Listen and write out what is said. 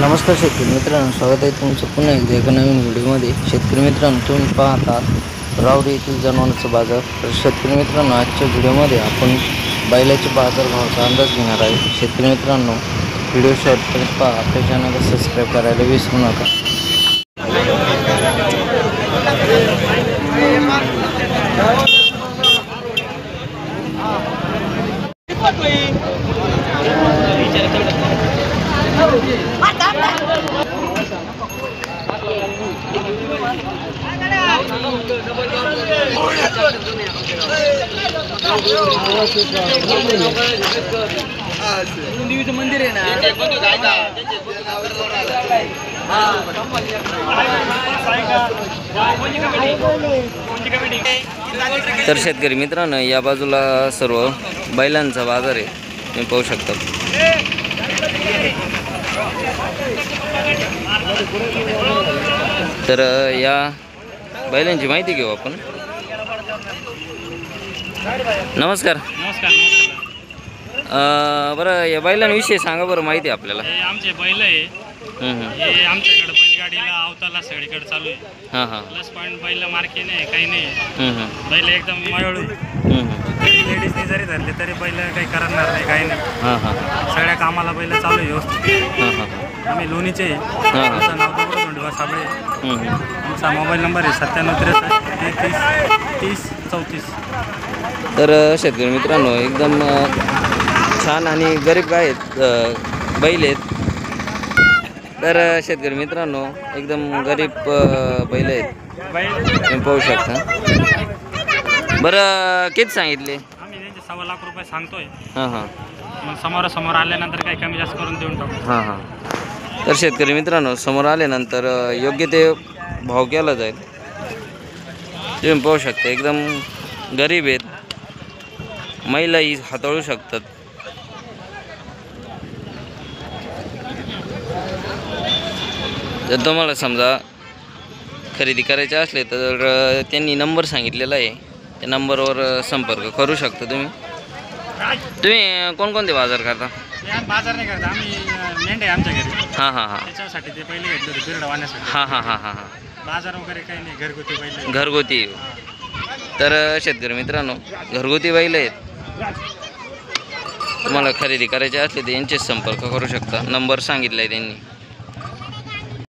नमस्कार शेतकरी मित्रांनो, स्वागत आहे तुमचं पुन्हा एकदा एका नवीन व्हिडिओमध्ये। शेतकरी मित्रांनो, तुम्ही पाहतात रावरी येथील जनावरांचा बाजार। तर शेतकरी मित्रांनो, आजच्या व्हिडिओमध्ये आपण बैलाचे बाजारभावाचा अंदाज घेणार आहे। शेतकरी मित्रांनो, व्हिडिओ शेवटपर्यंत पहा। आपल्या चॅनलला सबस्क्राईब करायला विसरू नका। मंदिर आहे ना, तर शेतकरी मित्रांनो, या बाजूला सर्व बैलांचा बाजार आहे, तुम्ही पाहू शकता। तर या बैलांची माहिती घेऊ आपण। नमस्कार। नमस्कार। बरं, या बैलांविषयी सांगा बरं माहिती आपल्याला। हे आमचे बैल आहे। हे आमच्याकडे बैलगाडीला अवताला सगळीकडे चालू आहे। हां हां। प्लस पॉईंट बैल मार्के नाही, काही नाही। बैल एकदम मळळू। लेडीजने जरी धरले तरी बैल काही करणार नाही, काही नाही। हां हां। सगळ्या कामाला बैल चालू आहे व्यवस्थित। हां हां। आम्ही लोणीचे। आमचं नाव दगडू धोंडीबा साबळे। आमचा मोबाईल नंबर आहे 9763 33 34। तर शेतकरी मित्रांनो, एकदम छान आणि गरीब गाय आहेत, बैल आहेत। तर शेतकरी मित्रांनो, एकदम गरीब बैल आहेत, तुम्ही पाहू शकता। बरं, किती सांगितले? आम्ही त्यांचे 1.25 लाख रुपये सांगतोय। हां हां। मग समोरासमोर आल्यानंतर काही कमी जास्त करून देऊन टाकू। हां हां। तर शेतकरी मित्रांनो, समोर आल्यानंतर योग्य ते भाव केला जाईल, तुम्ही पाहू शकता। एकदम गरीब आहेत, महिलाही हाताळू शकतात। जर तुम्हाला समजा खरेदी करायचे असले तर त्यांनी नंबर सांगितलेला आहे, त्या नंबरवर संपर्क करू शकता तुम्ही। तुम्ही कोणकोणते बाजार करता? बाजार नाही करता आम्ही, मेंढ्या आमच्या घरी। हां हां हां। त्याच्यासाठी ते पहिले घेतले होते बिरडा वाहण्यासाठी। हां हां हां हां हां। बाजार वगैरे काही नाही, घरगुती बैल। घरगुती। तर शेतकरी मित्रांनो, घरगुती बैल आहेत, तुम्हाला खरेदी करायचे असले तर यांचेच संपर्क करू शकता, नंबर सांगितला आहे त्यांनी।